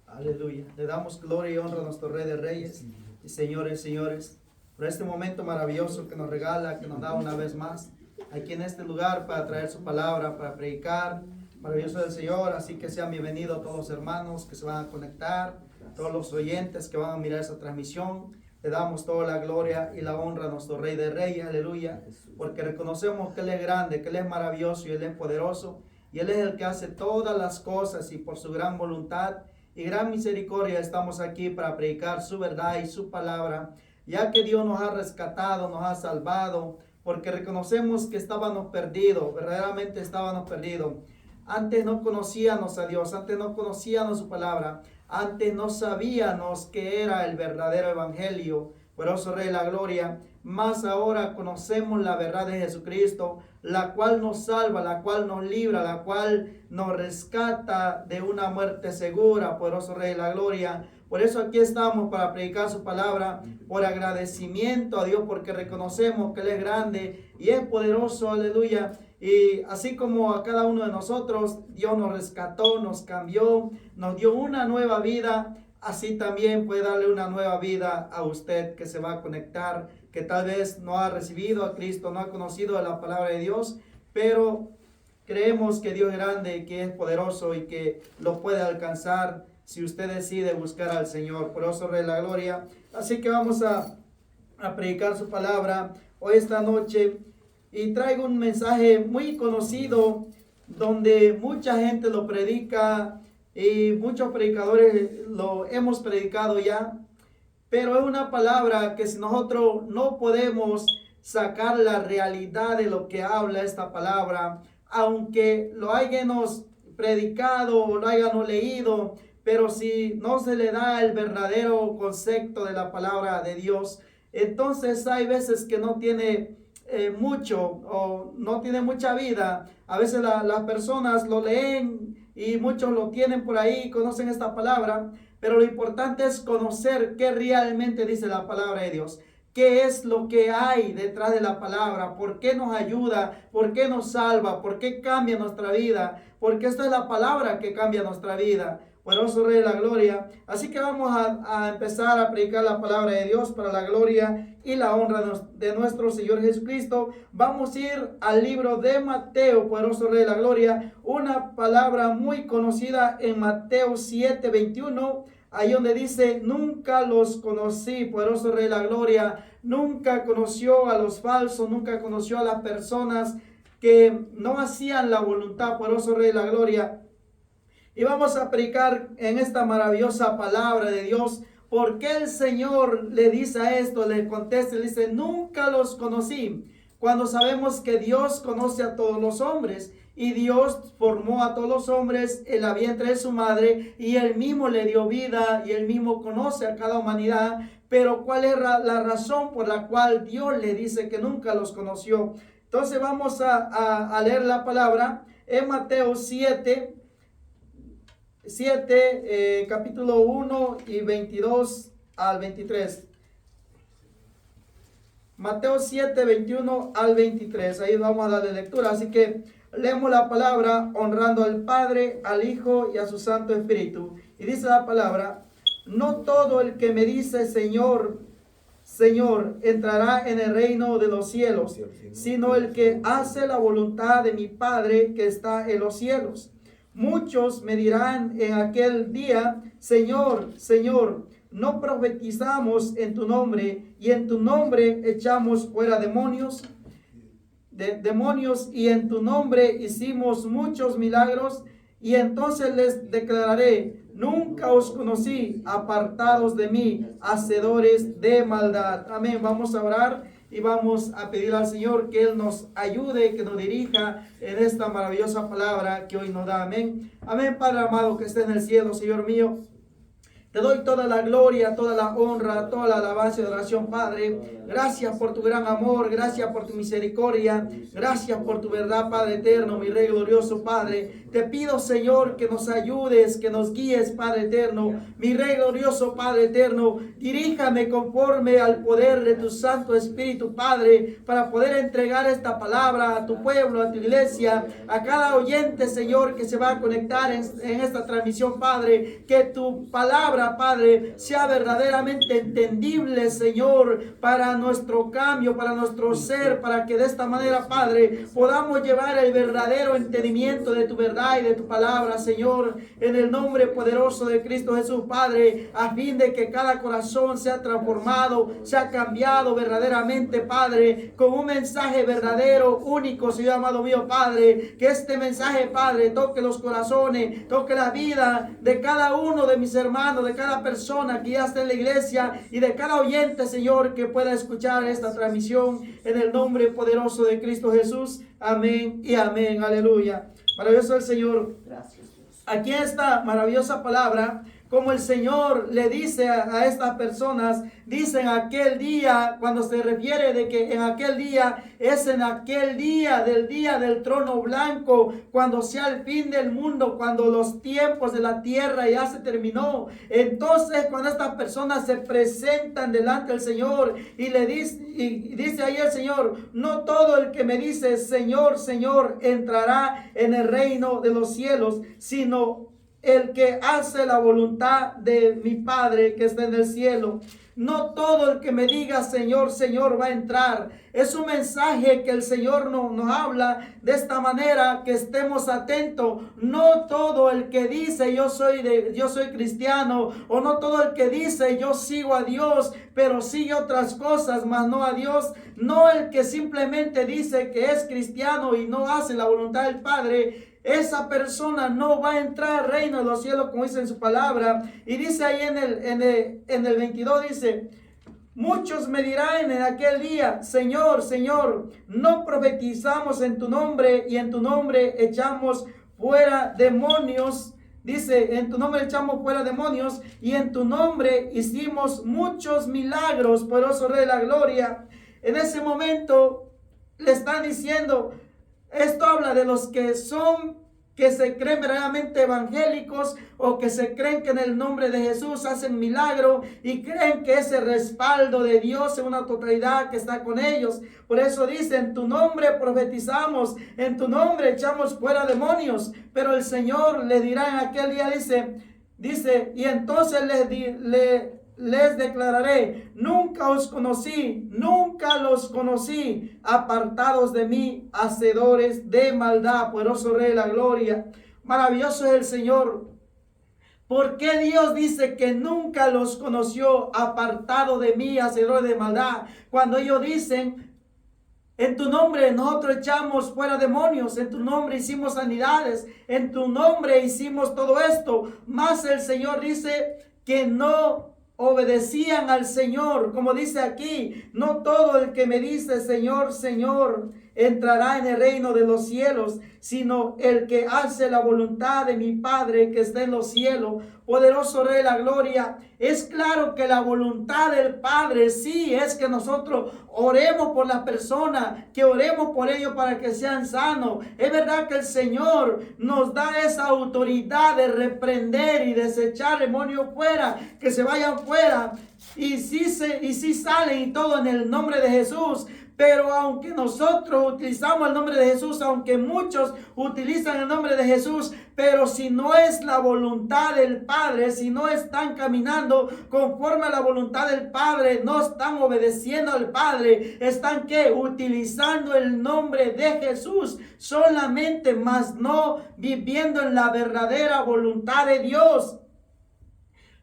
Aleluya. Le damos gloria y honra a nuestro Rey de Reyes y Señores, por este momento maravilloso que nos regala, que nos da una vez más aquí en este lugar para traer su palabra, para predicar. Maravilloso del Señor, así que sean bienvenidos todos los hermanos que se van a conectar, todos los oyentes que van a mirar esa transmisión. Le damos toda la gloria y la honra a nuestro Rey de Reyes, aleluya, porque reconocemos que Él es grande, que Él es maravilloso y Él es poderoso, y Él es el que hace todas las cosas, y por su gran voluntad y gran misericordia estamos aquí para predicar su verdad y su palabra, ya que Dios nos ha rescatado, nos ha salvado, porque reconocemos que estábamos perdidos, verdaderamente estábamos perdidos. Antes no conocíamos a Dios, antes no conocíamos su palabra, antes no sabíamos que era el verdadero evangelio. Por eso, Rey de la Gloria, más ahora conocemos la verdad de Jesucristo, la cual nos salva, la cual nos libra, la cual nos rescata de una muerte segura. Poderoso Rey de la Gloria. Por eso aquí estamos para predicar su palabra, por agradecimiento a Dios, porque reconocemos que Él es grande y es poderoso, aleluya. Y así como a cada uno de nosotros, Dios nos rescató, nos cambió, nos dio una nueva vida, así también puede darle una nueva vida a usted que se va a conectar, que tal vez no ha recibido a Cristo, no ha conocido la palabra de Dios, pero creemos que Dios es grande, que es poderoso y que lo puede alcanzar si usted decide buscar al Señor. Por eso, Rey de la Gloria. Así que vamos a predicar su palabra hoy esta noche. Y traigo un mensaje muy conocido donde mucha gente lo predica y muchos predicadores lo hemos predicado ya. Pero es una palabra que si nosotros no podemos sacar la realidad de lo que habla esta palabra, aunque lo hayamos predicado o lo hayamos leído, pero si no se le da el verdadero concepto de la palabra de Dios, entonces hay veces que no tiene mucho o no tiene mucha vida. A veces las personas lo leen y muchos lo tienen por ahí, conocen esta palabra, pero lo importante es conocer qué realmente dice la palabra de Dios. ¿Qué es lo que hay detrás de la palabra? ¿Por qué nos ayuda? ¿Por qué nos salva? ¿Por qué cambia nuestra vida? Porque esta es la palabra que cambia nuestra vida. Poderoso Rey de la Gloria. Así que vamos a empezar a predicar la palabra de Dios para la gloria y la honra de nuestro Señor Jesucristo. Vamos a ir al libro de Mateo, poderoso Rey de la Gloria. Una palabra muy conocida en Mateo 7:21. Ahí donde dice, nunca los conocí, poderoso Rey de la Gloria. Nunca conoció a los falsos, nunca conoció a las personas que no hacían la voluntad, poderoso Rey de la Gloria. Y vamos a predicar en esta maravillosa palabra de Dios. ¿Por qué el Señor le dice a esto? Le contesta, le dice, nunca los conocí. Cuando sabemos que Dios conoce a todos los hombres. Y Dios formó a todos los hombres en la vientre de su madre. Y Él mismo le dio vida. Y Él mismo conoce a cada humanidad. Pero ¿cuál es la razón por la cual Dios le dice que nunca los conoció? Entonces vamos a leer la palabra en Mateo 7, capítulo 1 y 22 al 23. Mateo 7, 21 al 23. Ahí vamos a darle lectura. Así que leemos la palabra honrando al Padre, al Hijo y a su Santo Espíritu. Y dice la palabra, no todo el que me dice Señor, Señor, entrará en el reino de los cielos, sino el que hace la voluntad de mi Padre que está en los cielos. Muchos me dirán en aquel día, Señor, Señor, ¿no profetizamos en tu nombre y en tu nombre echamos fuera demonios? Demonios y en tu nombre hicimos muchos milagros? Y entonces les declararé, nunca os conocí, apartados de mí, hacedores de maldad. Amén. Vamos a orar. Y vamos a pedir al Señor que Él nos ayude, que nos dirija en esta maravillosa palabra que hoy nos da. Amén. Amén, Padre amado que esté en el cielo, Señor mío. Te doy toda la gloria, toda la honra, toda la alabanza y adoración, Padre. Gracias por tu gran amor, gracias por tu misericordia, gracias por tu verdad, Padre eterno, mi Rey glorioso, Padre. Te pido, Señor, que nos ayudes, que nos guíes, Padre eterno, mi Rey glorioso, Padre eterno. Diríjame conforme al poder de tu Santo Espíritu, Padre, para poder entregar esta palabra a tu pueblo, a tu iglesia, a cada oyente, Señor, que se va a conectar en esta transmisión, Padre. Que tu palabra, Padre, sea verdaderamente entendible, Señor, para nuestro cambio, para nuestro ser, para que de esta manera, Padre, podamos llevar el verdadero entendimiento de tu verdad y de tu palabra, Señor, en el nombre poderoso de Cristo Jesús, Padre, a fin de que cada corazón sea transformado, sea cambiado verdaderamente, Padre, con un mensaje verdadero, único, Señor amado mío, Padre. Que este mensaje, Padre, toque los corazones, toque la vida de cada uno de mis hermanos, de cada persona que ya está en la iglesia y de cada oyente, Señor, que pueda escuchar esta transmisión en el nombre poderoso de Cristo Jesús. Amén y amén. Aleluya. Maravilloso el Señor. Gracias, Dios. Aquí esta maravillosa palabra, como el Señor le dice a estas personas, dice en aquel día, cuando se refiere de que en aquel día, es en aquel día del trono blanco, cuando sea el fin del mundo, cuando los tiempos de la tierra ya se terminó. Entonces, cuando estas personas se presentan delante del Señor y le dice ahí el Señor, no todo el que me dice Señor, Señor, entrará en el reino de los cielos, sino el que hace la voluntad de mi Padre que está en el cielo. No todo el que me diga Señor, Señor va a entrar. Es un mensaje que el Señor nos habla de esta manera, que estemos atentos. No todo el que dice yo soy cristiano, o no todo el que dice yo sigo a Dios, pero sigue otras cosas, mas no a Dios. No el que simplemente dice que es cristiano y no hace la voluntad del Padre. Esa persona no va a entrar al reino de los cielos, como dice en su palabra. Y dice ahí en el 22, dice: muchos me dirán en aquel día, Señor, Señor, no profetizamos en tu nombre, y en tu nombre echamos fuera demonios. Dice, en tu nombre echamos fuera demonios, y en tu nombre hicimos muchos milagros, poderoso Rey de la Gloria. En ese momento le están diciendo, esto habla de los que se creen verdaderamente evangélicos, o que se creen que en el nombre de Jesús hacen milagro y creen que ese respaldo de Dios es una totalidad que está con ellos. Por eso dice, en tu nombre profetizamos, en tu nombre echamos fuera demonios. Pero el Señor le dirá en aquel día, dice, y entonces les declararé, nunca os conocí, nunca los conocí, apartados de mí, hacedores de maldad. Poderoso Rey de la Gloria, maravilloso es el Señor. ¿Por qué Dios dice que nunca los conoció, apartado de mí, hacedores de maldad? Cuando ellos dicen, en tu nombre nosotros echamos fuera demonios, en tu nombre hicimos sanidades, en tu nombre hicimos todo esto, mas el Señor dice que no obedecían al Señor. Como dice aquí, no todo el que me dice Señor, Señor entrará en el reino de los cielos, sino el que hace la voluntad de mi Padre que está en los cielos. Poderoso Rey de la Gloria, es claro que la voluntad del Padre sí es que nosotros oremos por las personas, que oremos por ellos para que sean sanos. Es verdad que el Señor nos da esa autoridad de reprender y desechar demonios fuera, que se vayan fuera, y sí salen y todo en el nombre de Jesús. Pero aunque nosotros utilizamos el nombre de Jesús, aunque muchos utilizan el nombre de Jesús, pero si no es la voluntad del Padre, si no están caminando conforme a la voluntad del Padre, no están obedeciendo al Padre, están utilizando el nombre de Jesús solamente, mas no viviendo en la verdadera voluntad de Dios.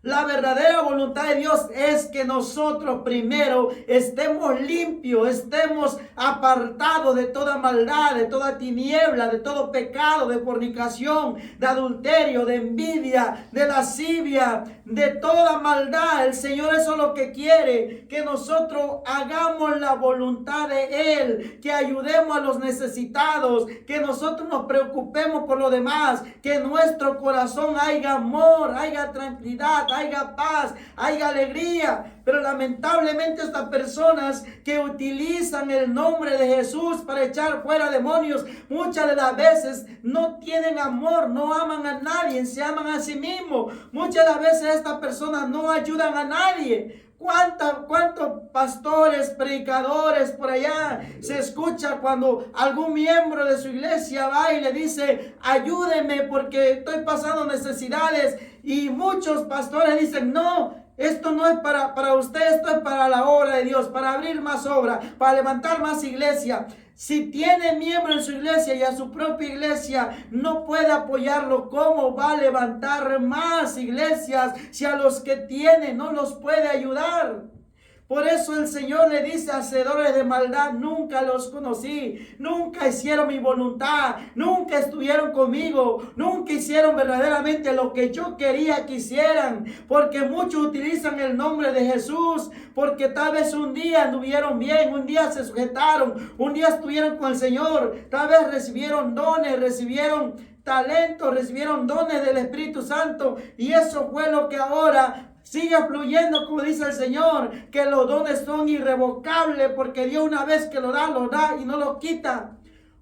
La verdadera voluntad de Dios es que nosotros primero estemos limpios, estemos apartados de toda maldad, de toda tiniebla, de todo pecado, de fornicación, de adulterio, de envidia, de lascivia, de toda maldad. El Señor eso es lo que quiere, que nosotros hagamos la voluntad de Él, que ayudemos a los necesitados, que nosotros nos preocupemos por lo demás, que en nuestro corazón haya amor, haya tranquilidad, haya paz, haya alegría. Pero lamentablemente estas personas que utilizan el nombre de Jesús para echar fuera demonios, muchas de las veces no tienen amor, no aman a nadie, se aman a sí mismos. Muchas de las veces estas personas no ayudan a nadie. ¿Cuántos pastores, predicadores por allá se escucha cuando algún miembro de su iglesia va y le dice, ayúdeme porque estoy pasando necesidades? Y muchos pastores dicen, no, esto no es para usted, esto es para la obra de Dios, para abrir más obra, para levantar más iglesia. Si tiene miembro en su iglesia y a su propia iglesia no puede apoyarlo, ¿cómo va a levantar más iglesias si a los que tiene no los puede ayudar? Por eso el Señor le dice, hacedores de maldad, nunca los conocí, nunca hicieron mi voluntad, nunca estuvieron conmigo, nunca hicieron verdaderamente lo que yo quería que hicieran, porque muchos utilizan el nombre de Jesús, porque tal vez un día anduvieron bien, un día se sujetaron, un día estuvieron con el Señor, tal vez recibieron dones, recibieron talentos, recibieron dones del Espíritu Santo, y eso fue lo que ahora sigue fluyendo, como dice el Señor, que los dones son irrevocables, porque Dios una vez que lo da y no lo quita.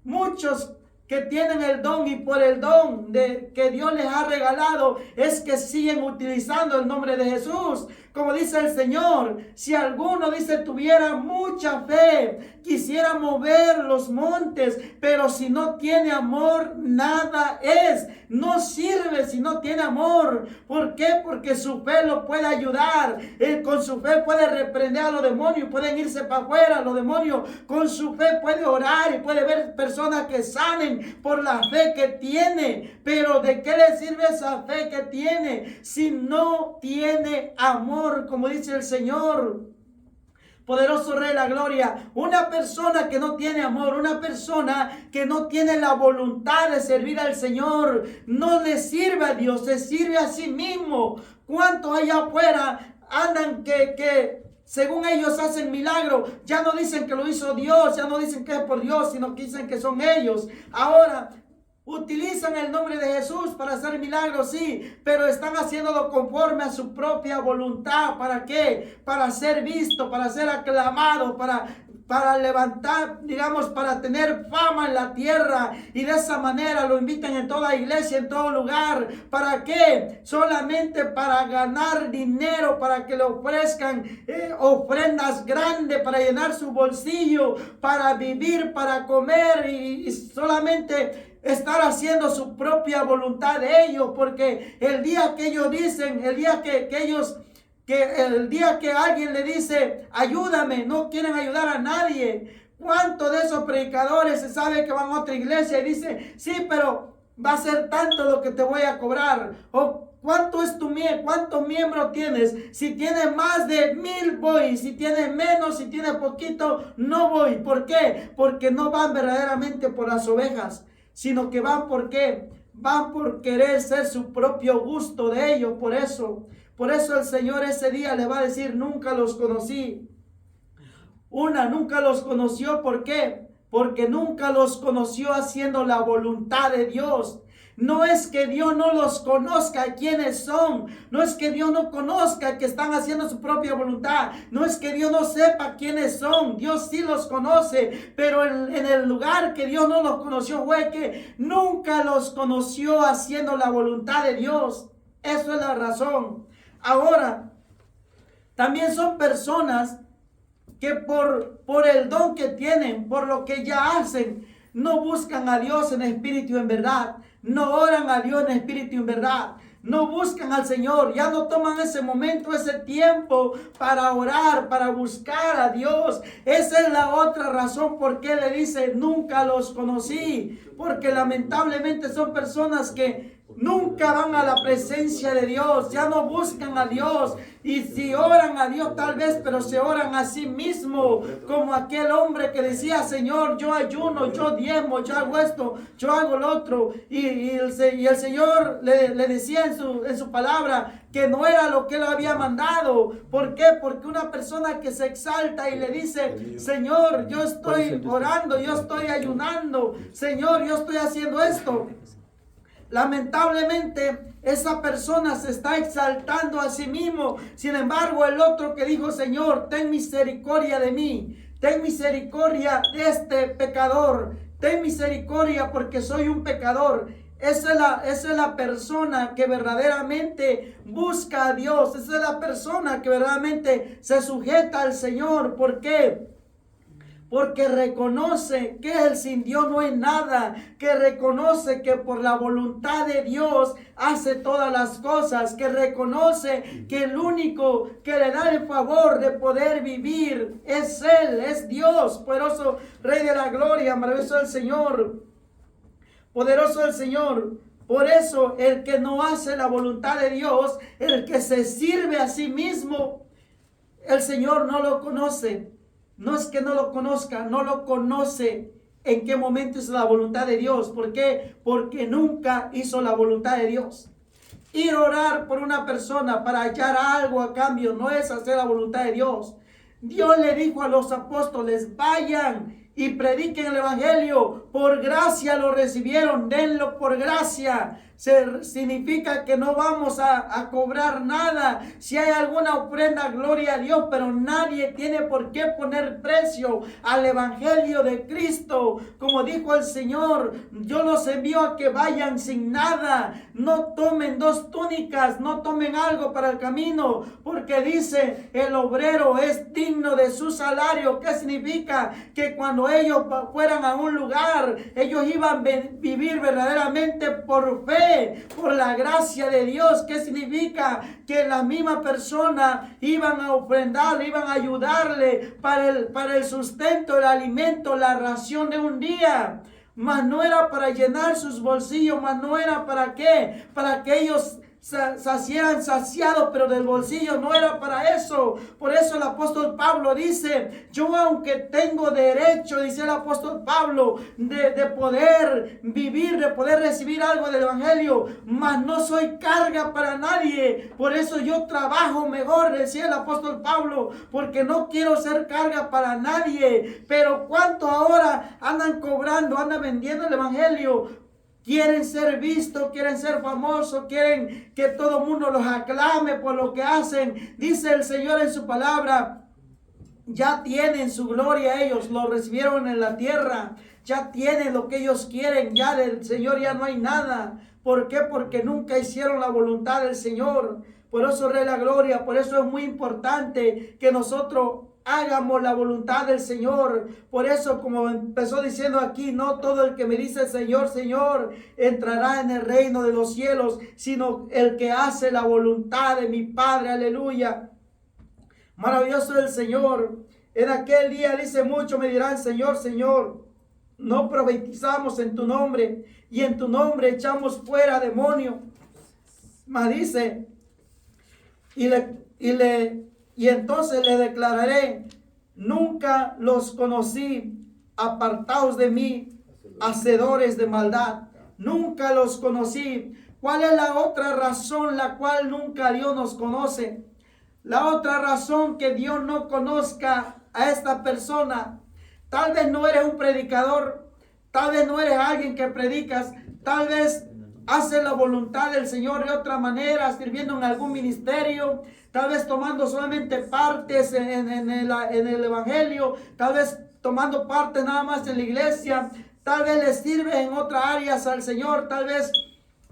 Muchos que tienen el don y por el don que Dios les ha regalado es que siguen utilizando el nombre de Jesús. Como dice el Señor, si alguno dice tuviera mucha fe, quisiera mover los montes, pero si no tiene amor, nada es. No sirve si no tiene amor. ¿Por qué? Porque su fe lo puede ayudar. Él con su fe puede reprender a los demonios, pueden irse para afuera los demonios. Con su fe puede orar y puede ver personas que sanen por la fe que tiene. Pero ¿de qué le sirve esa fe que tiene si no tiene amor? Como dice el Señor, poderoso Rey de la Gloria. Una persona que no tiene amor, una persona que no tiene la voluntad de servir al Señor, no le sirve a Dios, se sirve a sí mismo. ¿Cuántos allá afuera andan que según ellos hacen milagros? Ya no dicen que lo hizo Dios, ya no dicen que es por Dios, sino que dicen que son ellos. Ahora utilizan el nombre de Jesús para hacer milagros, sí, pero están haciéndolo conforme a su propia voluntad. ¿Para qué? Para ser visto, para ser aclamado, para levantar, digamos, para tener fama en la tierra, y de esa manera lo invitan en toda iglesia, en todo lugar. ¿Para qué? Solamente para ganar dinero, para que le ofrezcan ofrendas grandes, para llenar su bolsillo, para vivir, para comer y solamente estar haciendo su propia voluntad de ellos, porque el día que ellos dicen, el día el día que alguien le dice, ayúdame, no quieren ayudar a nadie. ¿Cuántos de esos predicadores se sabe que van a otra iglesia y dicen, sí, pero va a ser tanto lo que te voy a cobrar? O ¿cuántos miembros tienes? Si tienes más de 1000 voy, si tienes menos, si tienes poquito, no voy. ¿Por qué? Porque no van verdaderamente por las ovejas, sino que van ¿por qué? Van por querer ser su propio gusto de ellos. Por eso el Señor ese día le va a decir, nunca los conocí. Nunca los conoció. ¿Por qué? Porque nunca los conoció haciendo la voluntad de Dios. No es que Dios no los conozca quiénes son. No es que Dios no conozca que están haciendo su propia voluntad. No es que Dios no sepa quiénes son. Dios sí los conoce. Pero en el lugar que Dios no los conoció fue que nunca los conoció haciendo la voluntad de Dios. Eso es la razón. Ahora, también son personas que por el don que tienen, por lo que ya hacen, no buscan a Dios en espíritu y en verdad. No oran a Dios en espíritu y en verdad. No buscan al Señor. Ya no toman ese momento, ese tiempo para orar, para buscar a Dios. Esa es la otra razón por qué le dice, nunca los conocí. Porque lamentablemente son personas que nunca van a la presencia de Dios, ya no buscan a Dios. Y si oran a Dios tal vez, pero se oran a sí mismo, como aquel hombre que decía, Señor, yo ayuno, yo diezmo, yo hago esto, yo hago lo otro. Y el Señor le decía en su palabra que no era lo que él había mandado. ¿Por qué? Porque una persona que se exalta y le dice, Señor, yo estoy orando, yo estoy ayunando, Señor, yo estoy haciendo esto, lamentablemente esa persona se está exaltando a sí mismo. Sin embargo, el otro que dijo: Señor, ten misericordia de mí, ten misericordia de este pecador, ten misericordia porque soy un pecador. Esa es la persona que verdaderamente busca a Dios. Esa es la persona que verdaderamente se sujeta al Señor. ¿Por qué? Porque reconoce que él sin Dios no es nada, que reconoce que por la voluntad de Dios hace todas las cosas, que reconoce que el único que le da el favor de poder vivir es Él, es Dios, poderoso Rey de la gloria, maravilloso el Señor, poderoso el Señor. Por eso el que no hace la voluntad de Dios, el que se sirve a sí mismo, el Señor no lo conoce. No es que no lo conozca, no lo conoce en qué momento hizo la voluntad de Dios. ¿Por qué? Porque nunca hizo la voluntad de Dios. Ir a orar por una persona para hallar algo a cambio no es hacer la voluntad de Dios. Dios le dijo a los apóstoles: vayan y prediquen el evangelio. Por gracia lo recibieron, denlo por gracia. Significa que no vamos a cobrar nada. Si hay alguna ofrenda, gloria a Dios, pero nadie tiene por qué poner precio al evangelio de Cristo. Como dijo el Señor: yo los envío a que vayan sin nada. No tomen 2 túnicas, no tomen algo para el camino, porque dice: el obrero es digno de su salario. ¿Qué significa? Que cuando ellos fueran a un lugar, ellos iban a vivir verdaderamente por fe, por la gracia de Dios. ¿Qué significa? Que la misma persona iban a ofrendar, iban a ayudarle para el sustento, el alimento, la ración de un día. Mas no era para llenar sus bolsillos, mas no era para qué, para que ellos eran saciados, pero del bolsillo no era para eso. Por eso el apóstol Pablo dice: yo, aunque tengo derecho, dice el apóstol Pablo, de poder vivir, de poder recibir algo del evangelio, mas no soy carga para nadie. Por eso yo trabajo mejor, decía el apóstol Pablo, porque no quiero ser carga para nadie. Pero ¿cuántos ahora andan cobrando, andan vendiendo el evangelio? Quieren ser vistos, quieren ser famosos, quieren que todo el mundo los aclame por lo que hacen. Dice el Señor en su palabra: ya tienen su gloria ellos, lo recibieron en la tierra, ya tienen lo que ellos quieren, ya del Señor ya no hay nada. ¿Por qué? Porque nunca hicieron la voluntad del Señor. Por eso, Rey de la gloria, por eso es muy importante que nosotros hagamos la voluntad del Señor. Por eso, como empezó diciendo aquí, no todo el que me dice Señor, Señor, entrará en el reino de los cielos, sino el que hace la voluntad de mi Padre. Aleluya. Maravilloso el Señor. En aquel día, dice, muchos me dirán: Señor, Señor, no profetizamos en tu nombre, y en tu nombre echamos fuera demonios. Mas dice, y entonces le declararé: nunca los conocí, apartaos de mí, hacedores de maldad. Nunca los conocí. ¿Cuál es la otra razón la cual nunca Dios nos conoce? La otra razón que Dios no conozca a esta persona: tal vez no eres un predicador, tal vez no eres alguien que predicas, tal vez haces la voluntad del Señor de otra manera, sirviendo en algún ministerio, tal vez tomando solamente partes en el evangelio, tal vez tomando parte nada más en la iglesia, tal vez le sirves en otras áreas al Señor, tal vez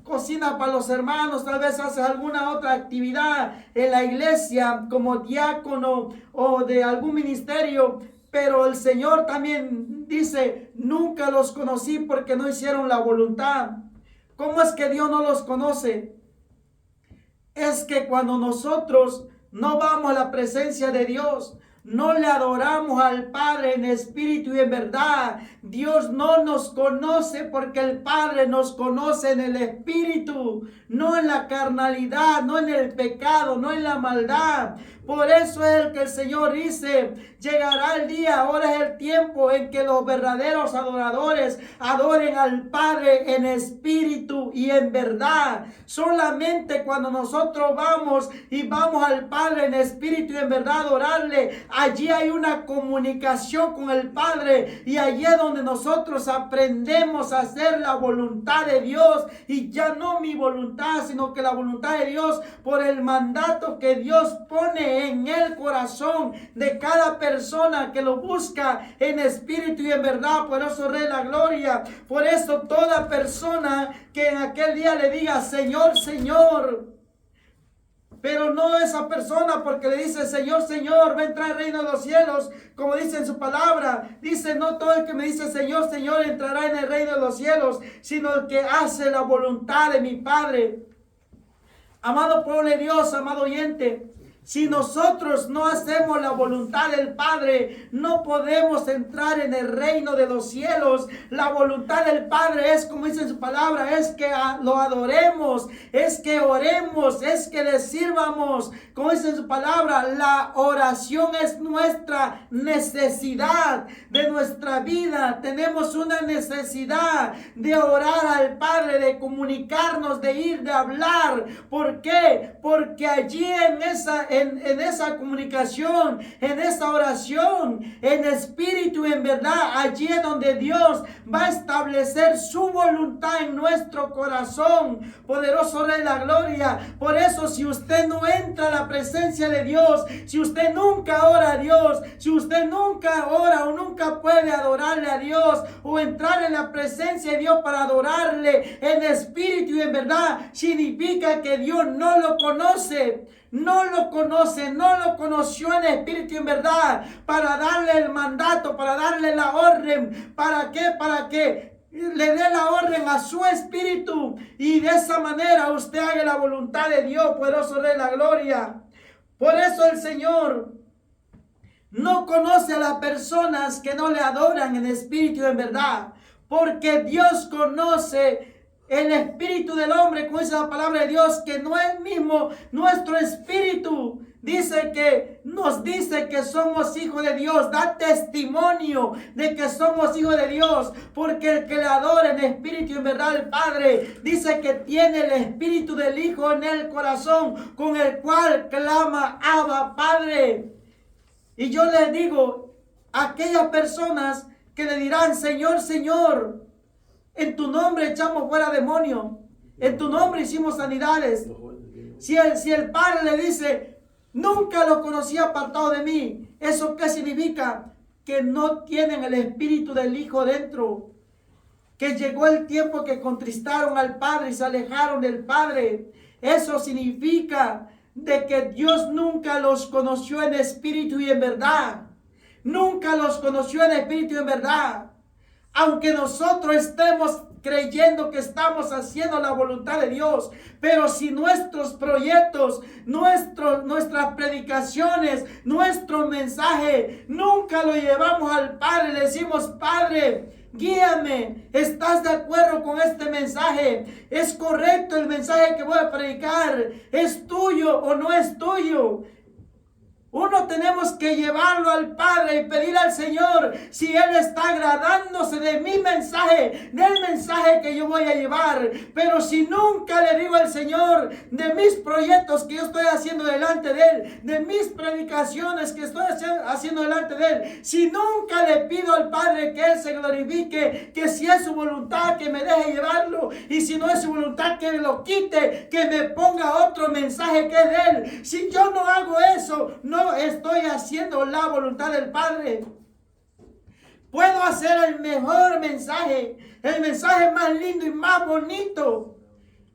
cocina para los hermanos, tal vez haces alguna otra actividad en la iglesia como diácono o de algún ministerio. Pero el Señor también dice: nunca los conocí porque no hicieron la voluntad. ¿Cómo es que Dios no los conoce? Es que cuando nosotros no vamos a la presencia de Dios, no le adoramos al Padre en espíritu y en verdad, Dios no nos conoce, porque el Padre nos conoce en el espíritu, no en la carnalidad, no en el pecado, no en la maldad. Por eso es el que el Señor dice, llegará el día, ahora es el tiempo en que los verdaderos adoradores adoren al Padre en espíritu y en verdad. Solamente cuando nosotros vamos al Padre en espíritu y en verdad a adorarle, allí hay una comunicación con el Padre, y allí es donde nosotros aprendemos a hacer la voluntad de Dios, y ya no mi voluntad, sino que la voluntad de Dios, por el mandato que Dios pone en el corazón de cada persona que lo busca en espíritu y en verdad. Por eso, Rey de la Gloria, por eso toda persona que en aquel día le diga Señor, Señor, pero no esa persona porque le dice Señor, Señor, va a entrar al reino de los cielos, como dice en su palabra. Dice, no todo el que me dice Señor, Señor entrará en el reino de los cielos, sino el que hace la voluntad de mi Padre. Amado pueblo de Dios, amado oyente, si nosotros no hacemos la voluntad del Padre, no podemos entrar en el reino de los cielos. La voluntad del Padre es, como dice en su palabra, es que lo adoremos, es que oremos, es que le sirvamos. Como dice en su palabra, la oración es nuestra necesidad de nuestra vida. Tenemos una necesidad de orar al Padre, de comunicarnos, de ir, de hablar. ¿Por qué? Porque allí en esa comunicación, en esa oración, en espíritu y en verdad, allí es donde Dios va a establecer su voluntad en nuestro corazón. Poderoso Rey de la Gloria. Por eso, si usted no entra a la presencia de Dios, si usted nunca ora a Dios, si usted nunca ora o nunca puede adorarle a Dios o entrar en la presencia de Dios para adorarle en espíritu y en verdad, significa que Dios no lo conoce. No lo conoce, no lo conoció en espíritu y en verdad, para darle el mandato, para darle la orden. ¿Para qué? Para que le dé la orden a su espíritu, y de esa manera usted haga la voluntad de Dios, poderoso Rey de la Gloria. Por eso el Señor no conoce a las personas que no le adoran en espíritu y en verdad, porque Dios conoce el espíritu del hombre, como dice la palabra de Dios, que no es mismo nuestro espíritu. Nos dice que somos hijos de Dios, da testimonio de que somos hijos de Dios, porque el que le adora en espíritu y en verdad al Padre, dice que tiene el espíritu del Hijo en el corazón, con el cual clama, Abba, Padre. Y yo les digo, aquellas personas que le dirán, Señor, Señor, en tu nombre echamos fuera demonios, en tu nombre hicimos sanidades. Si el Padre le dice, nunca lo conocí apartado de mí, ¿eso qué significa? Que no tienen el espíritu del Hijo dentro. Que llegó el tiempo que contristaron al Padre y se alejaron del Padre. Eso significa de que Dios nunca los conoció en espíritu y en verdad. Nunca los conoció en espíritu y en verdad. Aunque nosotros estemos creyendo que estamos haciendo la voluntad de Dios, pero si nuestros proyectos, nuestras predicaciones, nuestro mensaje, nunca lo llevamos al Padre, le decimos, Padre, guíame, ¿estás de acuerdo con este mensaje? ¿Es correcto el mensaje que voy a predicar? ¿Es tuyo o no es tuyo? Uno tenemos que llevarlo al Padre y pedir al Señor si Él está agradándose de mi mensaje, del mensaje que yo voy a llevar. Pero si nunca le digo al Señor de mis proyectos que yo estoy haciendo delante de Él, de mis predicaciones que estoy haciendo delante de Él, si nunca le pido al Padre que Él se glorifique, que si es su voluntad que me deje llevarlo, y si no es su voluntad que me lo quite, que me ponga otro mensaje que es de Él. Si yo no hago eso, no estoy haciendo la voluntad del Padre. Puedo hacer el mejor mensaje, el mensaje más lindo y más bonito,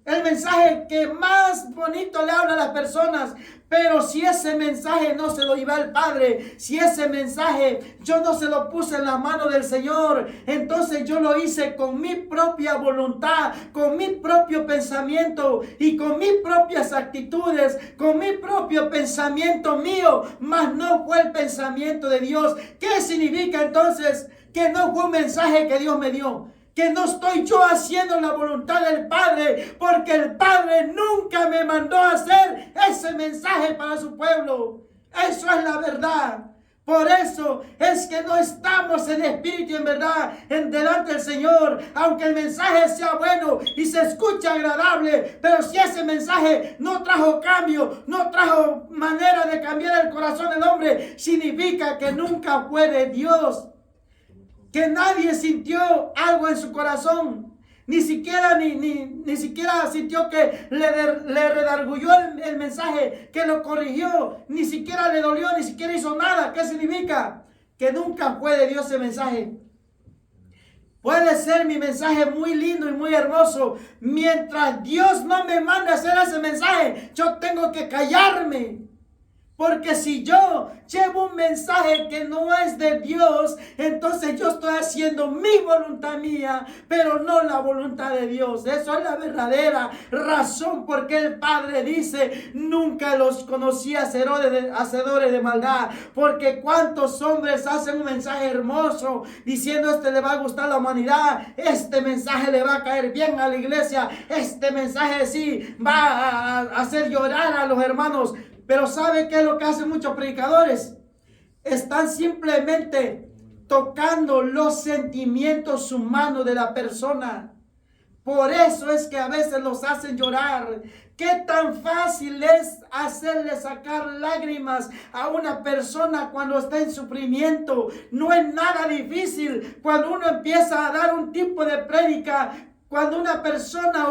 el mensaje que más bonito le habla a las personas, pero si ese mensaje no se lo lleva al Padre, si ese mensaje yo no se lo puse en la mano del Señor, entonces yo lo hice con mi propia voluntad, con mi propio pensamiento y con mis propias actitudes, con mi propio pensamiento mío, mas no fue el pensamiento de Dios. ¿Qué significa entonces? Que no fue un mensaje que Dios me dio. Que no estoy yo haciendo la voluntad del Padre, porque el Padre nunca me mandó a hacer ese mensaje para su pueblo. Eso es la verdad. Por eso es que no estamos en espíritu y en verdad delante del Señor. Aunque el mensaje sea bueno y se escucha agradable, pero si ese mensaje no trajo cambio, no trajo manera de cambiar el corazón del hombre, significa que nunca fue de Dios. Que nadie sintió algo en su corazón. Ni siquiera sintió que le redarguyó el mensaje, que lo corrigió, ni siquiera le dolió, ni siquiera hizo nada. ¿Qué significa? Que nunca fue de Dios ese mensaje. Puede ser mi mensaje muy lindo y muy hermoso. Mientras Dios no me mande a hacer ese mensaje, yo tengo que callarme. Porque si yo llevo un mensaje que no es de Dios, entonces yo estoy haciendo mi voluntad mía, pero no la voluntad de Dios. Eso es la verdadera razón por qué el Padre dice, nunca los conocí hacedores de maldad. Porque cuántos hombres hacen un mensaje hermoso, diciendo este le va a gustar a la humanidad, este mensaje le va a caer bien a la iglesia, este mensaje sí va a hacer llorar a los hermanos. Pero ¿sabe qué es lo que hacen muchos predicadores? Están simplemente tocando los sentimientos humanos de la persona. Por eso es que a veces los hacen llorar. ¿Qué tan fácil es hacerle sacar lágrimas a una persona cuando está en sufrimiento? No es nada difícil. Cuando uno empieza a dar un tipo de prédica, cuando una persona,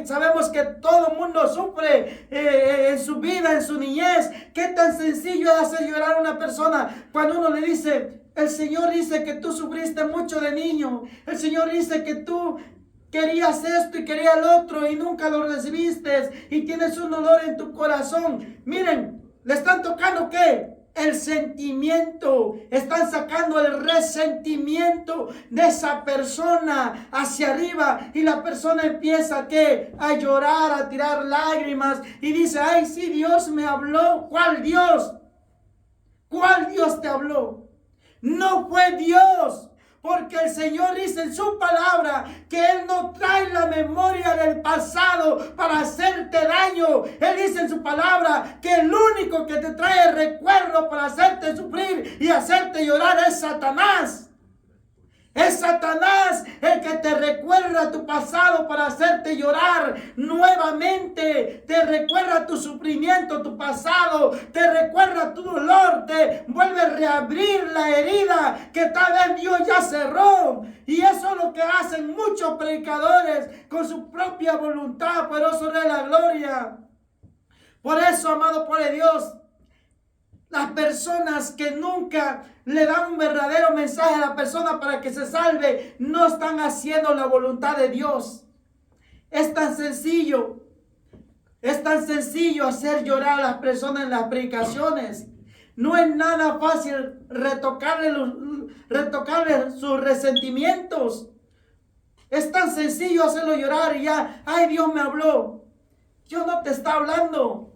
sabemos que todo el mundo sufre en su vida, en su niñez. ¿Qué tan sencillo es hacer llorar a una persona cuando uno le dice, el Señor dice que tú sufriste mucho de niño, el Señor dice que tú querías esto y querías el otro y nunca lo recibiste y tienes un dolor en tu corazón? Miren, ¿le están tocando qué? El sentimiento. Están sacando el resentimiento de esa persona hacia arriba y la persona empieza ¿qué? A llorar, a tirar lágrimas y dice, ay, sí, Dios me habló. ¿Cuál Dios? ¿Cuál Dios te habló? No fue Dios. Porque el Señor dice en su palabra que Él no trae la memoria del pasado para hacerte daño. Él dice en su palabra que el único que te trae el recuerdo para hacerte sufrir y hacerte llorar es Satanás. Es Satanás el que te recuerda tu pasado para hacerte llorar nuevamente. Te recuerda tu sufrimiento, tu pasado. Te recuerda tu dolor. Te vuelve a reabrir la herida que tal vez Dios ya cerró. Y eso es lo que hacen muchos predicadores con su propia voluntad. Poderoso Rey de la Gloria. Por eso, amado por Dios, las personas que nunca le dan un verdadero mensaje a la persona para que se salve, no están haciendo la voluntad de Dios. Es tan sencillo hacer llorar a las personas en las predicaciones. No es nada fácil retocarle sus resentimientos. Es tan sencillo hacerlo llorar y ya, ay, Dios me habló. Dios no te está hablando.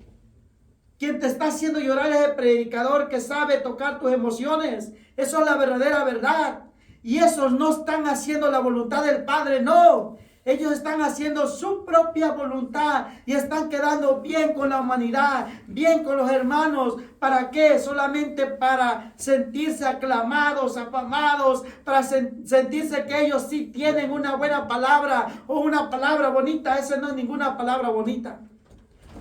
Quien te está haciendo llorar es el predicador que sabe tocar tus emociones. Eso es la verdadera verdad. Y esos no están haciendo la voluntad del Padre, no. Ellos están haciendo su propia voluntad y están quedando bien con la humanidad, bien con los hermanos. ¿Para qué? Solamente para sentirse aclamados, afamados, para sentirse que ellos sí tienen una buena palabra o una palabra bonita. Esa no es ninguna palabra bonita.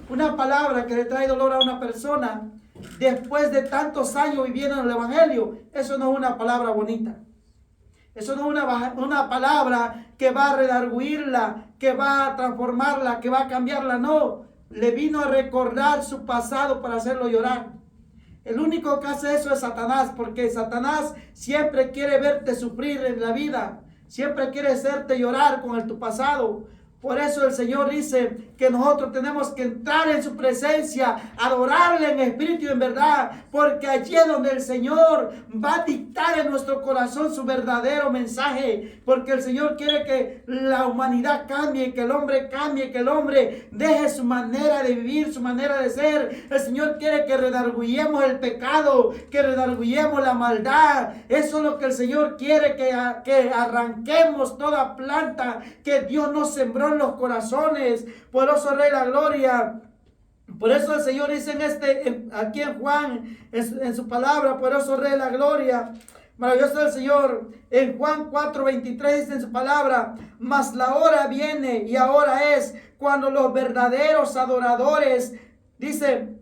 Una palabra que le trae dolor a una persona después de tantos años viviendo en el Evangelio, eso no es una palabra bonita. Eso no es una palabra que va a redarguirla, que va a transformarla, que va a cambiarla. No, le vino a recordar su pasado para hacerlo llorar. El único que hace eso es Satanás, porque Satanás siempre quiere verte sufrir en la vida. Siempre quiere hacerte llorar con tu pasado. Por eso el Señor dice que nosotros tenemos que entrar en su presencia, adorarle en espíritu y en verdad, porque allí es donde el Señor va a dictar en nuestro corazón su verdadero mensaje, porque el Señor quiere que la humanidad cambie, que el hombre cambie, que el hombre deje su manera de vivir, su manera de ser. El Señor quiere que redarguyemos el pecado, que redarguyemos la maldad. Eso es lo que el Señor quiere, que arranquemos toda planta que Dios nos sembró en los corazones. Poderoso Rey de la Gloria. Por eso el Señor dice aquí en Juan, en su palabra, por eso Rey de la Gloria, maravilloso el Señor. En Juan 4:23 dice en su palabra: mas la hora viene y ahora es cuando los verdaderos adoradores, dice,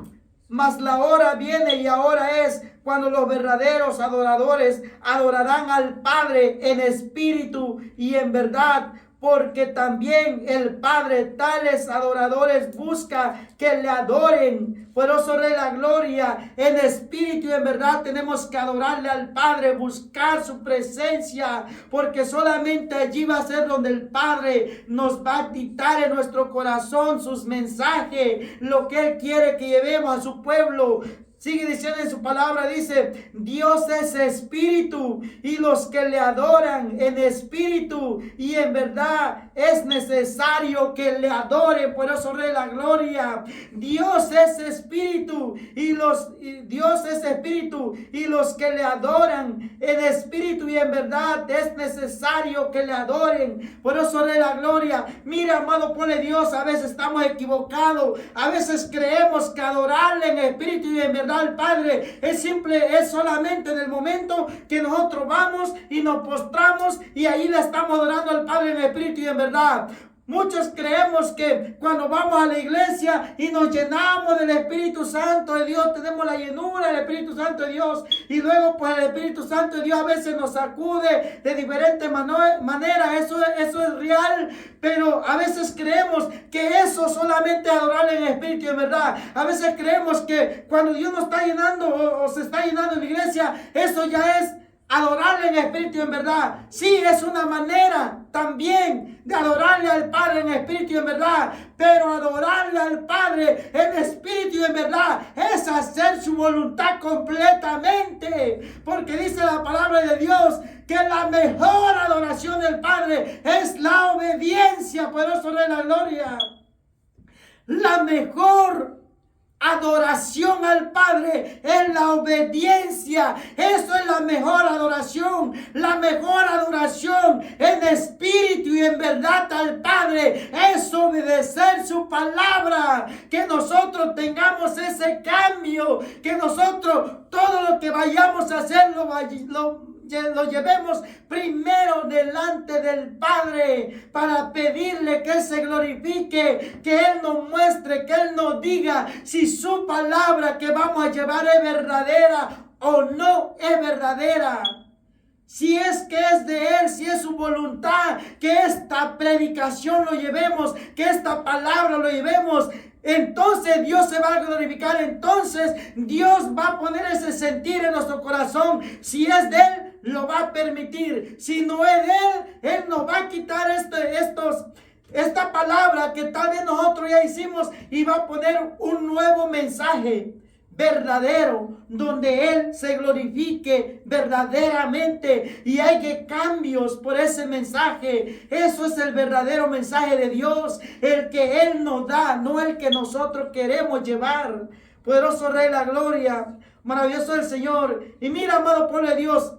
mas la hora viene y ahora es cuando los verdaderos adoradores adorarán al Padre en espíritu y en verdad, porque también el Padre tales adoradores busca que le adoren. Por eso, Rey de la Gloria, en espíritu y en verdad tenemos que adorarle al Padre, buscar su presencia, porque solamente allí va a ser donde el Padre nos va a dictar en nuestro corazón sus mensajes, lo que Él quiere que llevemos a su pueblo. Sigue diciendo en su palabra, dice, Dios es espíritu y los que le adoran en espíritu y en verdad es necesario que le adoren. Por eso, Rey de la Gloria, Dios es espíritu y Dios es espíritu y los que le adoran en espíritu y en verdad es necesario que le adoren. Por eso, Rey de la Gloria, mira, amado pueblo de Dios, a veces estamos equivocados, a veces creemos que adorarle en espíritu y en verdad al Padre es solamente en el momento que nosotros vamos y nos postramos y ahí le estamos adorando al Padre en espíritu y en verdad. Muchos creemos que cuando vamos a la iglesia y nos llenamos del Espíritu Santo de Dios, tenemos la llenura del Espíritu Santo de Dios, y luego pues el Espíritu Santo de Dios a veces nos sacude de diferentes maneras. Eso es real, pero a veces creemos que eso solamente es adorarle en espíritu y en verdad. A veces creemos que cuando Dios nos está llenando o se está llenando en la iglesia, eso ya es adorarle en espíritu y en verdad. Sí, es una manera también de adorarle al Padre en espíritu y en verdad, pero adorarle al Padre en espíritu y en verdad es hacer su voluntad completamente, porque dice la palabra de Dios que la mejor adoración del Padre es la obediencia. Por eso, Rey de la Gloria, la mejor adoración al Padre es la obediencia. Eso es la mejor adoración. La mejor adoración en espíritu y en verdad al Padre es obedecer su palabra. Que nosotros tengamos ese cambio, que nosotros todo lo que vayamos a hacer lo llevemos primero delante del Padre para pedirle que Él se glorifique, que Él nos muestre, que Él nos diga si su palabra que vamos a llevar es verdadera o no es verdadera. Si es que es de Él, si es su voluntad, que esta predicación lo llevemos, que esta palabra lo llevemos, entonces Dios se va a glorificar, entonces Dios va a poner ese sentir en nuestro corazón. Si es de Él, lo va a permitir. Si no es de Él, Él nos va a quitar esta palabra que tal vez nosotros ya hicimos y va a poner un nuevo mensaje verdadero, donde Él se glorifique verdaderamente y haya cambios por ese mensaje. Eso es el verdadero mensaje de Dios, el que Él nos da, no el que nosotros queremos llevar. Poderoso Rey de la Gloria, maravilloso el Señor. Y mira, amado pueblo de Dios,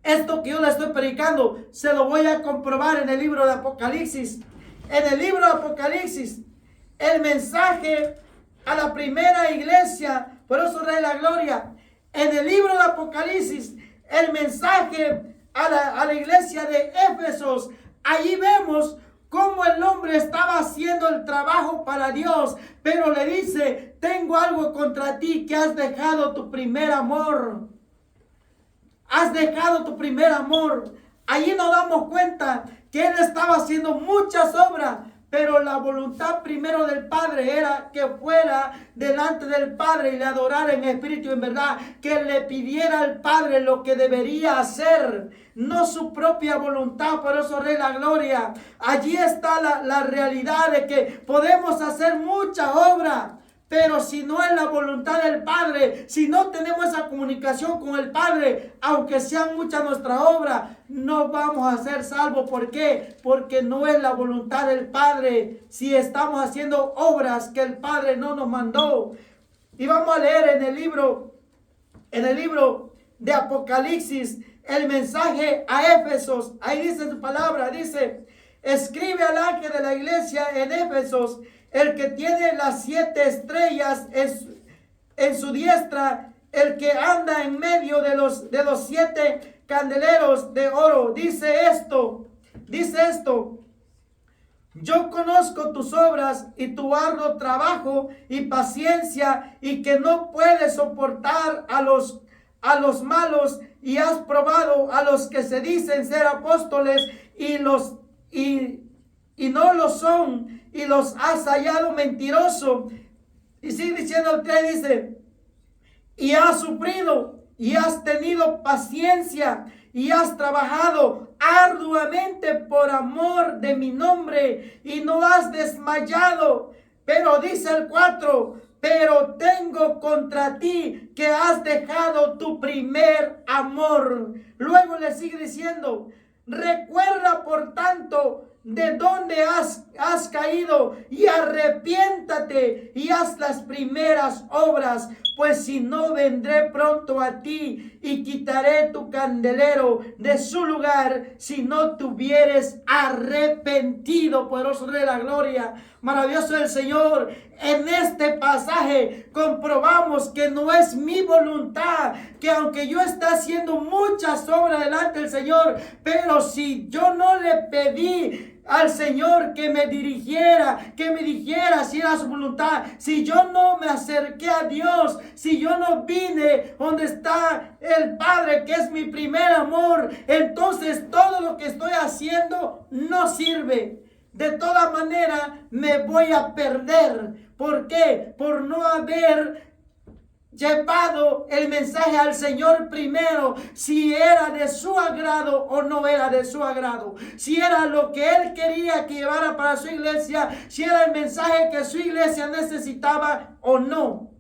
esto que yo le estoy predicando se lo voy a comprobar en el libro de Apocalipsis. En el libro de Apocalipsis, el mensaje a la primera iglesia, por eso Rey de la Gloria, en el libro de Apocalipsis, el mensaje a la iglesia de Éfesos, allí vemos cómo el hombre estaba haciendo el trabajo para Dios, pero le dice: tengo algo contra ti, que has dejado tu primer amor. Has dejado tu primer amor. Allí nos damos cuenta que él estaba haciendo muchas obras, pero la voluntad primero del Padre era que fuera delante del Padre y le adorara en espíritu y en verdad, que le pidiera al Padre lo que debería hacer, no su propia voluntad. Por eso, Rey de la Gloria, allí está la realidad de que podemos hacer mucha obra, pero si no es la voluntad del Padre, si no tenemos esa comunicación con el Padre, aunque sean muchas nuestras obras, no vamos a ser salvos. ¿Por qué? Porque no es la voluntad del Padre. Si estamos haciendo obras que el Padre no nos mandó. Y vamos a leer en el libro de Apocalipsis, el mensaje a Éfesos. Ahí dice su palabra, dice: escribe al ángel de la iglesia en Éfesos, el que tiene las 7 estrellas en su diestra, el que anda en medio de los 7 candeleros de oro, dice esto, yo conozco tus obras y tu arduo trabajo y paciencia, y que no puedes soportar a los malos, y has probado a los que se dicen ser apóstoles y no lo son, y los has hallado mentirosos. Y sigue diciendo el 3, dice, y has sufrido y has tenido paciencia y has trabajado arduamente por amor de mi nombre y no has desmayado. Pero dice el 4, pero tengo contra ti que has dejado tu primer amor. Luego le sigue diciendo, recuerda por tanto de dónde has caído y arrepiéntate y haz las primeras obras, pues si no, vendré pronto a ti y quitaré tu candelero de su lugar si no te hubieres arrepentido. Poderoso Rey de la Gloria, maravilloso el Señor. En este pasaje comprobamos que no es mi voluntad, que aunque yo esté haciendo muchas obras delante del Señor, pero si yo no le pedí al Señor que me dirigiera, que me dijera si era su voluntad, si yo no me acerqué a Dios, si yo no vine donde está el Padre, que es mi primer amor, entonces todo lo que estoy haciendo no sirve. De toda manera me voy a perder. ¿Por qué? Por no haber llevado el mensaje al Señor primero, si era de su agrado o no era de su agrado, si era lo que Él quería que llevara para su iglesia, si era el mensaje que su iglesia necesitaba o no.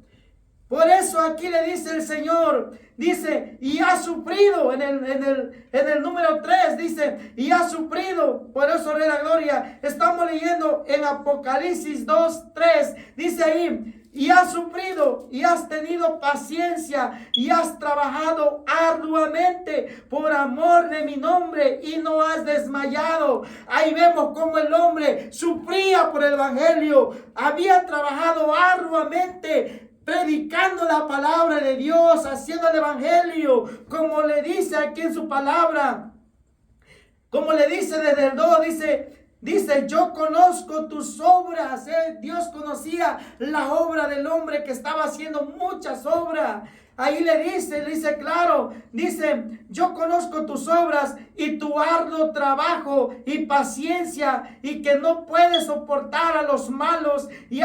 Por eso aquí le dice el Señor, dice, y ha sufrido, en el número 3 dice, y ha sufrido, por eso Rey de la Gloria, estamos leyendo en Apocalipsis 2:3, dice ahí, y has sufrido y has tenido paciencia y has trabajado arduamente por amor de mi nombre y no has desmayado. Ahí vemos cómo el hombre sufría por el evangelio, había trabajado arduamente predicando la palabra de Dios, haciendo el evangelio, como le dice aquí en su palabra, como le dice desde el 2, dice, yo conozco tus obras. Dios conocía la obra del hombre que estaba haciendo muchas obras. Ahí le dice claro, dice, yo conozco tus obras y tu arduo trabajo y paciencia, y que no puedes soportar a los malos, y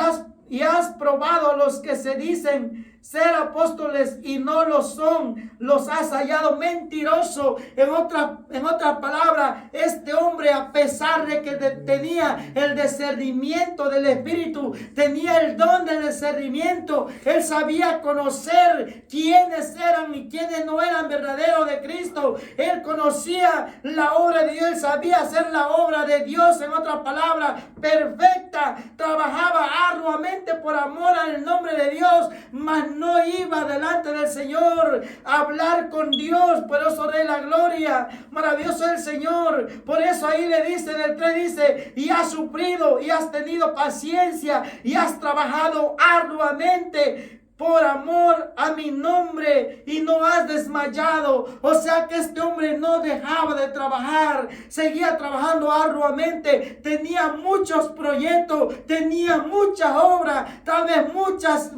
has probado a los que se dicen ser apóstoles y no lo son, los has hallado mentiroso. En otra palabra, este hombre, a pesar de que tenía el discernimiento del Espíritu, tenía el don del discernimiento, él sabía conocer quiénes eran y quiénes no eran verdaderos de Cristo. Él conocía la obra de Dios, él sabía hacer la obra de Dios, en otra palabra, perfecta. Trabajaba arduamente por amor al nombre de Dios, mas no iba delante del Señor a hablar con Dios. Por eso Rey de la Gloria, maravilloso el Señor. Por eso ahí le dice en el 3, dice, y has sufrido y has tenido paciencia y has trabajado arduamente por amor a mi nombre y no has desmayado. O sea que este hombre no dejaba de trabajar, seguía trabajando arduamente, tenía muchos proyectos, tenía muchas obras, tal vez muchas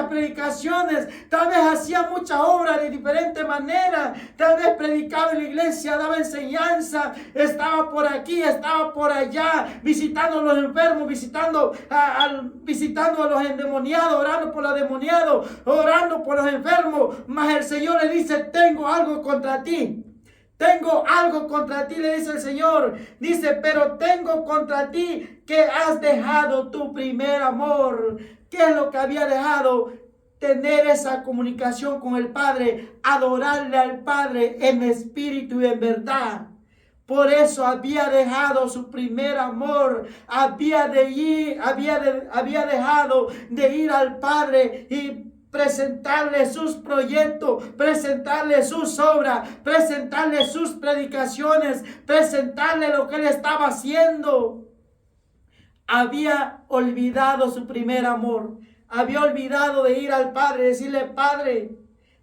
predicaciones, tal vez hacía muchas obras de diferentes maneras, tal vez predicaba en la iglesia, daba enseñanza, estaba por aquí, estaba por allá, visitando a los enfermos, visitando a los endemoniados, orando por los demoniados, orando por los enfermos. Mas el Señor le dice, tengo algo contra ti. Tengo algo contra ti, le dice el Señor. Dice, pero tengo contra ti que has dejado tu primer amor. ¿Qué es lo que había dejado? Tener esa comunicación con el Padre, adorarle al Padre en espíritu y en verdad. Por eso había dejado su primer amor, había dejado de ir al Padre y presentarle sus proyectos, presentarle sus obras, presentarle sus predicaciones, presentarle lo que él estaba haciendo. había olvidado su primer amor. Había olvidado de ir al Padre y decirle: Padre,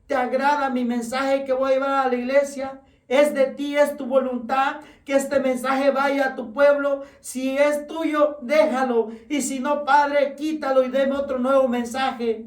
¿te agrada mi mensaje que voy a llevar a la iglesia? Es de ti, es tu voluntad que este mensaje vaya a tu pueblo. Si es tuyo, déjalo. Y si no, Padre, quítalo y deme otro nuevo mensaje.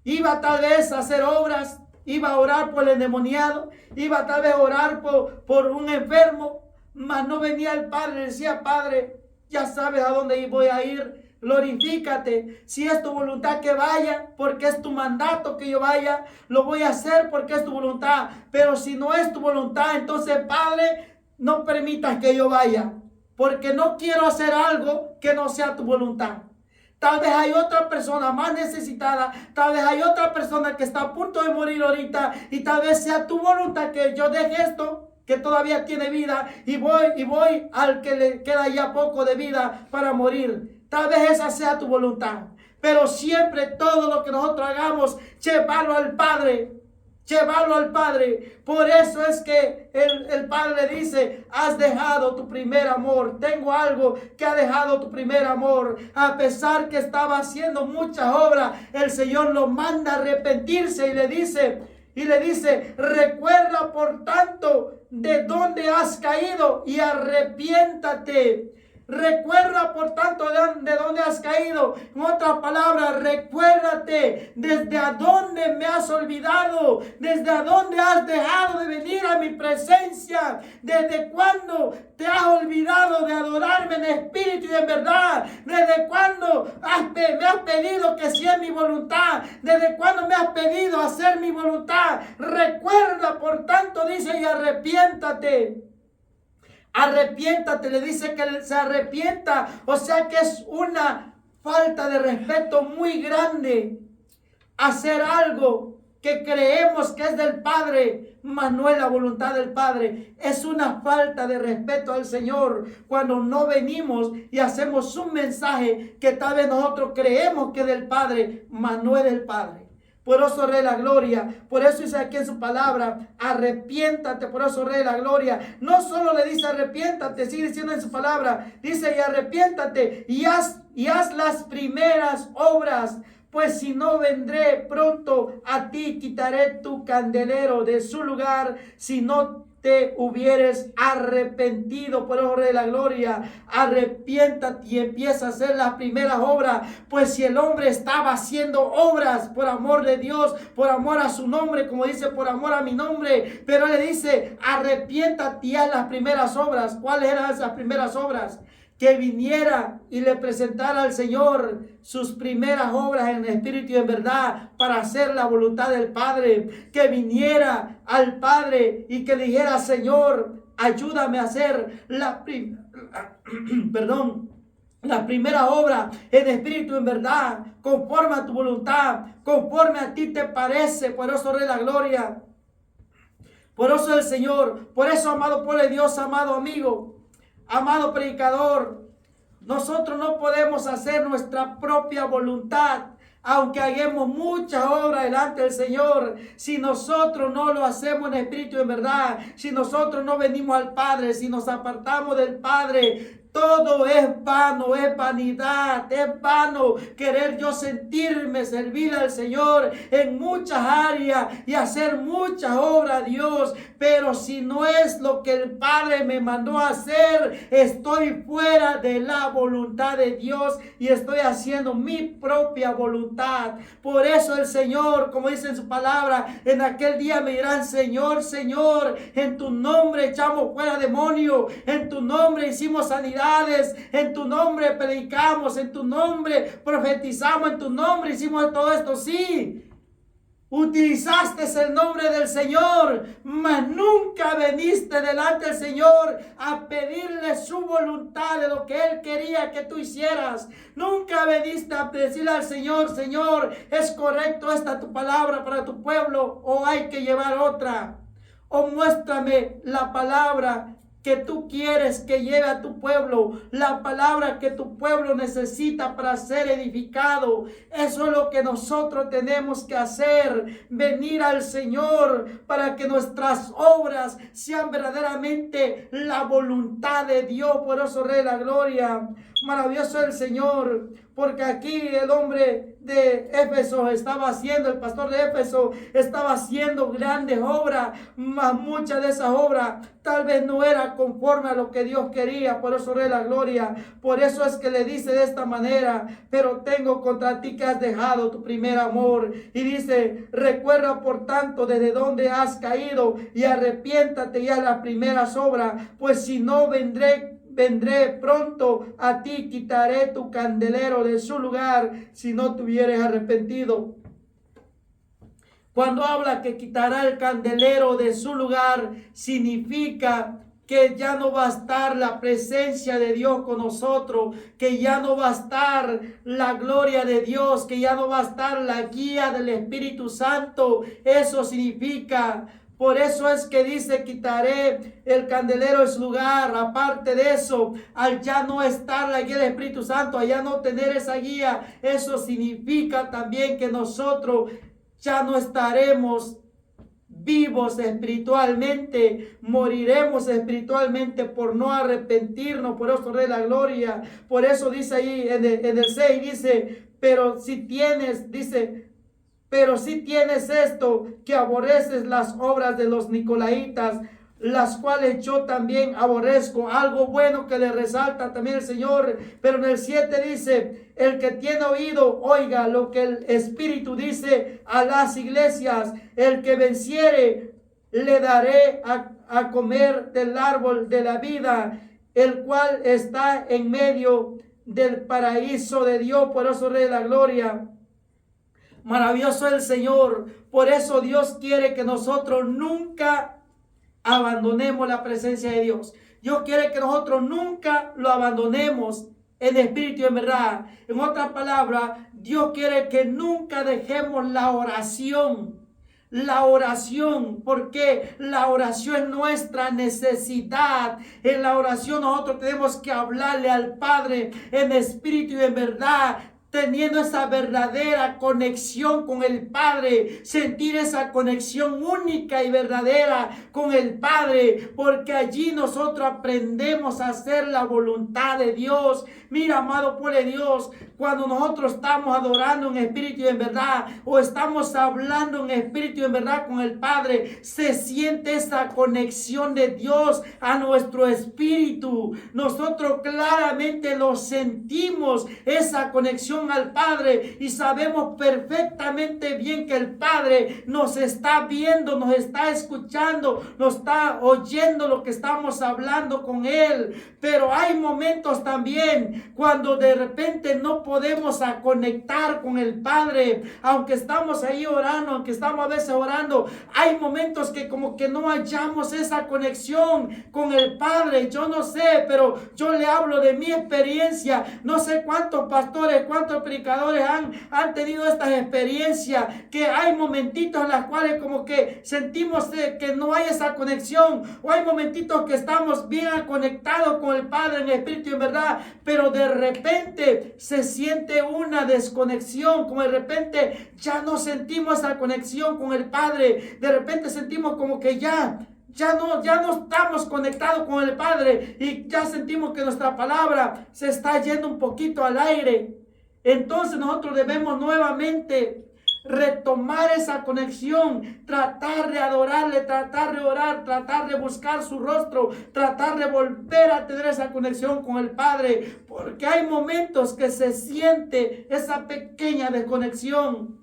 Iba tal vez a hacer obras, iba a orar por el endemoniado, iba tal vez a orar por un enfermo, mas no venía el Padre. Decía: Padre, ya sabes a dónde voy a ir. Glorifícate. Si es tu voluntad que vaya, porque es tu mandato que yo vaya, lo voy a hacer porque es tu voluntad. Pero si no es tu voluntad, entonces, Padre, no permitas que yo vaya, porque no quiero hacer algo que no sea tu voluntad. Tal vez hay otra persona más necesitada, tal vez hay otra persona que está a punto de morir ahorita, y tal vez sea tu voluntad que yo deje esto que todavía tiene vida y voy al que le queda ya poco de vida para morir. Tal vez esa sea tu voluntad, pero siempre todo lo que nosotros hagamos, llevarlo al Padre. Llevarlo al Padre. Por eso es que el Padre dice: has dejado tu primer amor. Tengo algo que ha dejado tu primer amor. A pesar que estaba haciendo muchas obras, el Señor lo manda a arrepentirse y le dice: recuerda por tanto de dónde has caído y arrepiéntate. Recuerda por tanto de dónde has caído. En otras palabras, recuérdate desde a dónde me has olvidado, desde a dónde has dejado de venir a mi presencia, desde cuándo te has olvidado de adorarme en espíritu y en verdad, desde cuándo me has pedido que sea mi voluntad, desde cuándo me has pedido hacer mi voluntad. Recuerda por tanto, dice, y arrepiéntate. Arrepiéntate, le dice que se arrepienta. O sea que es una falta de respeto muy grande hacer algo que creemos que es del Padre, mas no es la voluntad del Padre. Es una falta de respeto al Señor cuando no venimos y hacemos un mensaje que tal vez nosotros creemos que es del Padre, mas no es del Padre. Por eso, Rey de la Gloria, por eso dice aquí en su palabra: arrepiéntate. Por eso, Rey de la Gloria, no solo le dice arrepiéntate, sigue diciendo en su palabra, dice: y arrepiéntate y haz las primeras obras, pues si no, vendré pronto a ti, quitaré tu candelero de su lugar, si no te hubieres arrepentido. Por eso, Rey de la Gloria, arrepiéntate y empieza a hacer las primeras obras. Pues si el hombre estaba haciendo obras por amor de Dios, por amor a su nombre, como dice, por amor a mi nombre, pero le dice: arrepiéntate y haz las primeras obras. ¿Cuáles eran esas primeras obras? Que viniera y le presentara al Señor sus primeras obras en espíritu y en verdad para hacer la voluntad del Padre. Que viniera al Padre y que dijera: Señor, ayúdame a hacer la primera obra en espíritu y en verdad, conforme a tu voluntad, conforme a ti te parece. Por eso, Rey de la Gloria, por eso el Señor, por eso, amado pueblo de Dios, amado amigo, amado predicador, nosotros no podemos hacer nuestra propia voluntad, aunque hagamos muchas obras delante del Señor. Si nosotros no lo hacemos en espíritu y en verdad, si nosotros no venimos al Padre, si nos apartamos del Padre, todo es vano, es vanidad, es vano querer yo sentirme, servir al Señor en muchas áreas y hacer muchas obras a Dios. Pero si no es lo que el Padre me mandó a hacer, estoy fuera de la voluntad de Dios y estoy haciendo mi propia voluntad. Por eso el Señor, como dice en su palabra, en aquel día me dirán: Señor, Señor, en tu nombre echamos fuera demonios, en tu nombre hicimos sanidades, en tu nombre predicamos, en tu nombre profetizamos, en tu nombre hicimos todo esto. Sí, utilizaste el nombre del Señor, mas nunca viniste delante del Señor a pedirle su voluntad de lo que Él quería que tú hicieras. Nunca viniste a decirle al Señor: Señor, ¿es correcto esta tu palabra para tu pueblo o hay que llevar otra? O muéstrame la palabra que tú quieres que lleve a tu pueblo, la palabra que tu pueblo necesita para ser edificado. Eso es lo que nosotros tenemos que hacer, venir al Señor para que nuestras obras sean verdaderamente la voluntad de Dios. Por eso, Rey de la Gloria, maravilloso el Señor, porque aquí el hombre de Éfeso estaba haciendo, el pastor de Éfeso estaba haciendo grandes obras, mas muchas de esas obras tal vez no era conforme a lo que Dios quería. Por eso, Rey de la Gloria, por eso es que le dice de esta manera: pero tengo contra ti que has dejado tu primer amor. Y dice: recuerda por tanto desde donde has caído y arrepiéntate ya las primeras obras, pues si no vendré pronto a ti, quitaré tu candelero de su lugar si no te hubieres arrepentido. Cuando habla que quitará el candelero de su lugar, significa que ya no va a estar la presencia de Dios con nosotros, que ya no va a estar la gloria de Dios, que ya no va a estar la guía del Espíritu Santo. Eso significa. Por eso es que dice: quitaré el candelero de su lugar. Aparte de eso, al ya no estar la guía del Espíritu Santo, al ya no tener esa guía, eso significa también que nosotros ya no estaremos vivos espiritualmente, moriremos espiritualmente por no arrepentirnos. Por eso, Rey de la Gloria, por eso dice ahí en el 6, dice: pero si tienes esto, que aborreces las obras de los nicolaítas, las cuales yo también aborrezco. Algo bueno que le resalta también el Señor. Pero en el 7 dice: el que tiene oído, oiga lo que el Espíritu dice a las iglesias. El que venciere, le daré a comer del árbol de la vida, el cual está en medio del paraíso de Dios. Por eso, Rey de la Gloria, maravilloso el Señor. Por eso Dios quiere que nosotros nunca abandonemos la presencia de Dios. Dios quiere que nosotros nunca lo abandonemos en espíritu y en verdad. En otras palabras, Dios quiere que nunca dejemos la oración. La oración, porque la oración es nuestra necesidad. En la oración nosotros tenemos que hablarle al Padre en espíritu y en verdad, teniendo esa verdadera conexión con el Padre, sentir esa conexión única y verdadera con el Padre, porque allí nosotros aprendemos a hacer la voluntad de Dios. Mira, amado pueblo de Dios, cuando nosotros estamos adorando en espíritu y en verdad, o estamos hablando en espíritu y en verdad con el Padre, se siente esa conexión de Dios a nuestro espíritu. Nosotros claramente lo sentimos, esa conexión al Padre, y sabemos perfectamente bien que el Padre nos está viendo, nos está escuchando, nos está oyendo lo que estamos hablando con Él. Pero hay momentos también cuando de repente no podemos conectar con el Padre, aunque estamos ahí orando, aunque estamos a veces orando, hay momentos que como que no hallamos esa conexión con el Padre. Yo no sé, pero yo le hablo de mi experiencia. No sé cuántos pastores, cuántos predicadores han tenido estas experiencias, que hay momentitos en los cuales como que sentimos que no hay esa conexión, o hay momentitos que estamos bien conectados con el Padre en espíritu y en verdad, pero de repente se siente una desconexión, como de repente ya no sentimos esa conexión con el Padre, de repente sentimos como que ya no estamos conectados con el Padre, y ya sentimos que nuestra palabra se está yendo un poquito al aire. Entonces nosotros debemos nuevamente retomar esa conexión, tratar de adorarle, tratar de orar, tratar de buscar su rostro, tratar de volver a tener esa conexión con el Padre, porque hay momentos que se siente esa pequeña desconexión.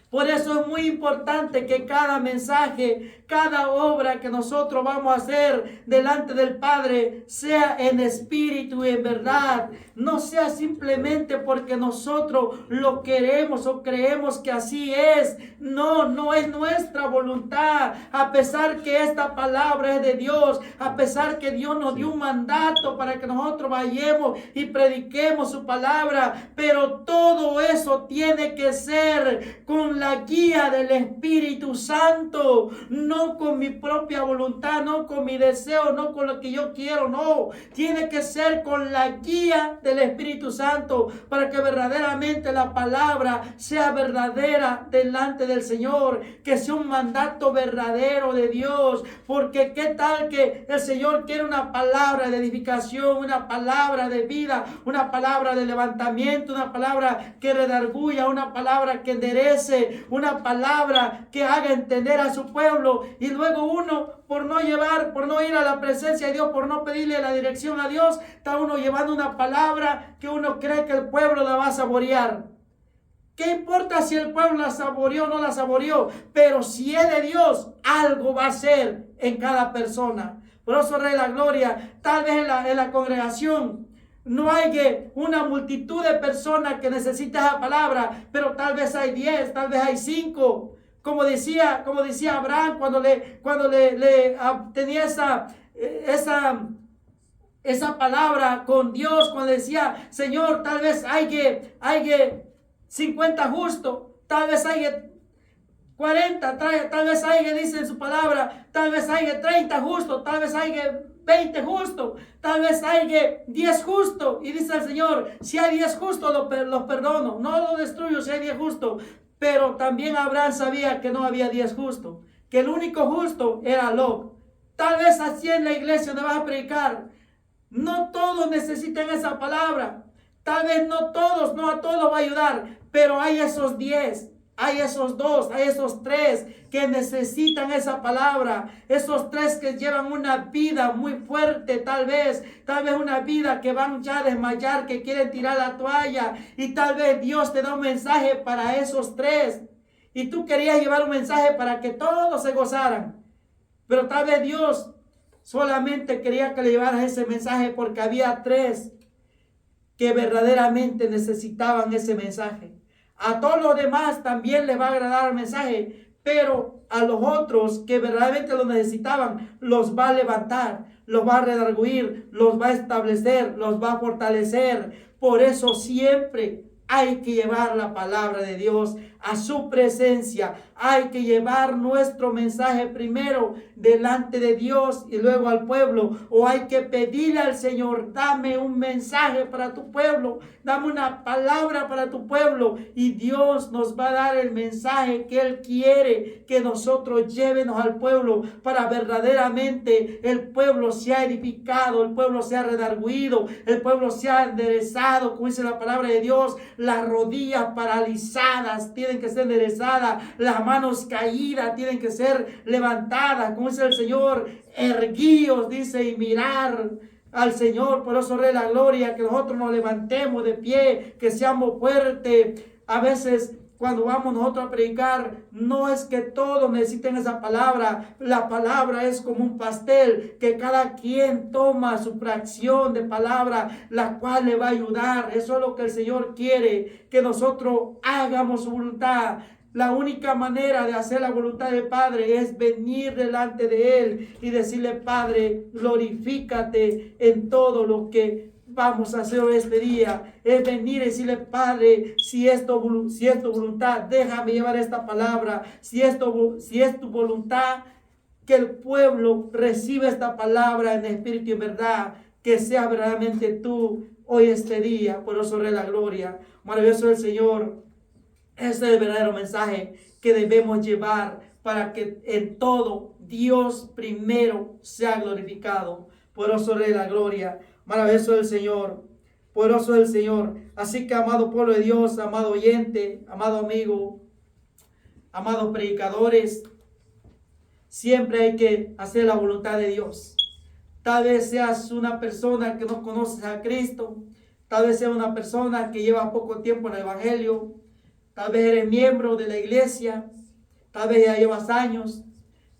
Por eso es muy importante que cada mensaje, cada obra que nosotros vamos a hacer delante del Padre sea en espíritu y en verdad. No sea simplemente porque nosotros lo queremos o creemos que así es. No es nuestra voluntad. A pesar que esta palabra es de Dios, a pesar que Dios nos dio un mandato para que nosotros vayamos y prediquemos su palabra, pero todo eso tiene que ser con la guía del Espíritu Santo, no con mi propia voluntad, no con mi deseo, no con lo que yo quiero, no. Tiene que ser con la guía del Espíritu Santo para que verdaderamente la palabra sea verdadera delante del Señor, que sea un mandato verdadero de Dios, porque qué tal que el Señor quiere una palabra de edificación, una palabra de vida, una palabra de levantamiento, una palabra que redarguya, una palabra que enderece, una palabra que haga entender a su pueblo, y luego uno por no ir a la presencia de Dios, por no pedirle la dirección a Dios, está uno llevando una palabra que uno cree que el pueblo la va a saborear. ¿Qué importa si el pueblo la saboreó o no la saboreó? Pero si es de Dios, algo va a ser en cada persona. Por eso, Rey de la Gloria, tal vez en la congregación no hay una multitud de personas que necesitan esa palabra, pero tal vez hay 10, tal vez hay 5. Como decía Abraham cuando tenía esa palabra con Dios, cuando decía, Señor, tal vez hay 50 justos, tal vez hay 40, tal vez hay, dice en su palabra, tal vez hay 30 justos, tal vez hay 20 justos, tal vez hay 10 justos. Y dice el Señor, si hay 10 justos, los perdono, no lo destruyo si hay 10 justos. Pero también Abraham sabía que no había 10 justos, que el único justo era Lot. Tal vez así en la iglesia donde vas a predicar, no todos necesitan esa palabra. Tal vez no a todos va a ayudar, pero hay esos 10. Hay esos 2, hay esos 3 que necesitan esa palabra. Esos 3 que llevan una vida muy fuerte, tal vez una vida que van ya a desmayar, que quieren tirar la toalla. Y tal vez Dios te da un mensaje para esos 3. Y tú querías llevar un mensaje para que todos se gozaran. Pero tal vez Dios solamente quería que le llevaras ese mensaje porque había 3 que verdaderamente necesitaban ese mensaje. A todos los demás también les va a agradar el mensaje, pero a los otros que verdaderamente lo necesitaban, los va a levantar, los va a redarguir, los va a establecer, los va a fortalecer. Por eso siempre hay que llevar la palabra de Dios a su presencia. Hay que llevar nuestro mensaje primero delante de Dios y luego al pueblo. O hay que pedirle al Señor, dame un mensaje para tu pueblo, dame una palabra para tu pueblo. Y Dios nos va a dar el mensaje que Él quiere que nosotros llevemos al pueblo, para verdaderamente el pueblo sea edificado, el pueblo sea redarguido, el pueblo sea enderezado, como dice la palabra de Dios. Las rodillas paralizadas tienen que ser enderezadas, las manos caídas tienen que ser levantadas, como dice el Señor, erguíos, dice, y mirar al Señor. Por eso, Rey de la Gloria, que nosotros nos levantemos de pie, que seamos fuertes. A veces cuando vamos nosotros a predicar, no es que todos necesiten esa palabra. La palabra es como un pastel, que cada quien toma su fracción de palabra, la cual le va a ayudar. Eso es lo que el Señor quiere, que nosotros hagamos su voluntad. La única manera de hacer la voluntad del Padre es venir delante de Él y decirle, Padre, glorifícate en todo lo que vamos a hacer este día. Es venir y decirle, Padre, si es tu voluntad, déjame llevar esta palabra. Si es tu voluntad, que el pueblo reciba esta palabra en espíritu y en verdad, que sea verdaderamente tú hoy este día. Por eso, Rey de la Gloria, maravilloso el Señor. Ese es el verdadero mensaje que debemos llevar, para que en todo Dios primero sea glorificado. Poderoso Rey de la Gloria, maravilloso el Señor, poderoso el Señor. Así que, amado pueblo de Dios, amado oyente, amado amigo, amados predicadores, siempre hay que hacer la voluntad de Dios. Tal vez seas una persona que no conoces a Cristo, tal vez seas una persona que lleva poco tiempo en el Evangelio, tal vez eres miembro de la iglesia, tal vez ya llevas años,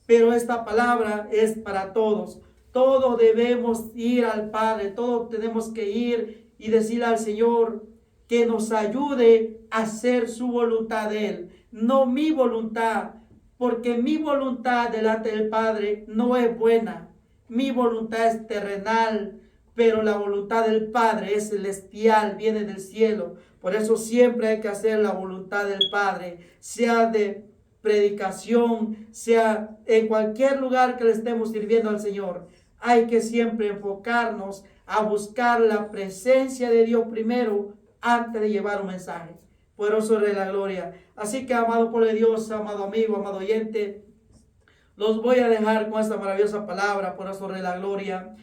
pero esta palabra es para todos. Todos debemos ir al Padre, todos tenemos que ir y decirle al Señor que nos ayude a hacer su voluntad de Él, no mi voluntad, porque mi voluntad delante del Padre no es buena. Mi voluntad es terrenal, pero la voluntad del Padre es celestial, viene del cielo. Por eso siempre hay que hacer la voluntad del Padre, sea de predicación, sea en cualquier lugar que le estemos sirviendo al Señor. Hay que siempre enfocarnos a buscar la presencia de Dios primero antes de llevar un mensaje. Poderoso Rey de la Gloria. Así que, amado pueblo de Dios, amado amigo, amado oyente, los voy a dejar con esta maravillosa palabra, poderoso Rey de la Gloria.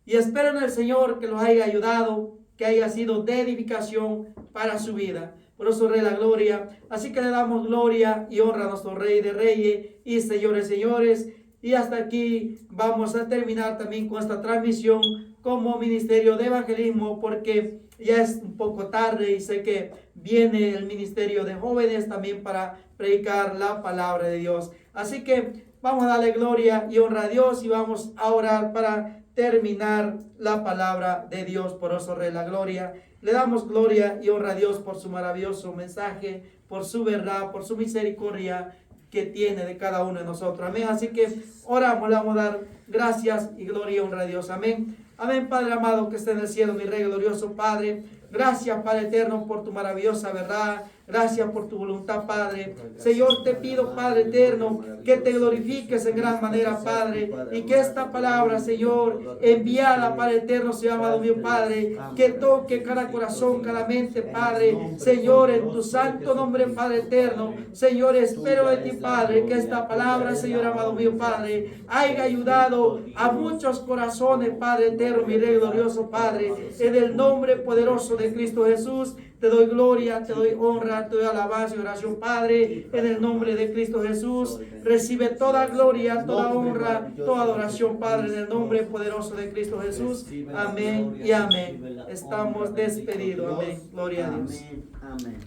Y espero en el Señor que los haya ayudado, que haya sido de edificación para su vida. Por eso, Rey de la Gloria. Así que le damos gloria y honra a nuestro Rey de Reyes y Señores, señores. Y hasta aquí vamos a terminar también con esta transmisión como ministerio de evangelismo, porque ya es un poco tarde y sé que viene el ministerio de jóvenes también para predicar la palabra de Dios. Así que vamos a darle gloria y honra a Dios y vamos a orar para terminar la palabra de Dios. Por eso, Rey de la Gloria, le damos gloria y honra a Dios por su maravilloso mensaje, por su verdad, por su misericordia que tiene de cada uno de nosotros. Amén. Así que oramos, le vamos a dar gracias y gloria y honra a Dios. Amén. Amén, Padre amado que está en el cielo, mi Rey glorioso Padre. Gracias, Padre eterno, por tu maravillosa verdad. Gracias por tu voluntad, Padre. Señor, te pido, Padre eterno, que te glorifiques en gran manera, Padre, y que esta palabra, Señor, enviada, Padre eterno, Señor amado mío, Padre, que toque cada corazón, cada mente, Padre. Señor, en tu santo nombre, Padre eterno, Señor, espero de ti, Padre, que esta palabra, Señor amado mío, Padre, haya ayudado a muchos corazones, Padre eterno, mi Rey glorioso, Padre, en el nombre poderoso de Cristo Jesús. Te doy gloria, te doy honra, te doy alabanza y oración, Padre, en el nombre de Cristo Jesús. Recibe toda gloria, toda honra, toda adoración, Padre, en el nombre poderoso de Cristo Jesús. Amén y amén. Estamos despedidos. Amén. Gloria a Dios. Amén.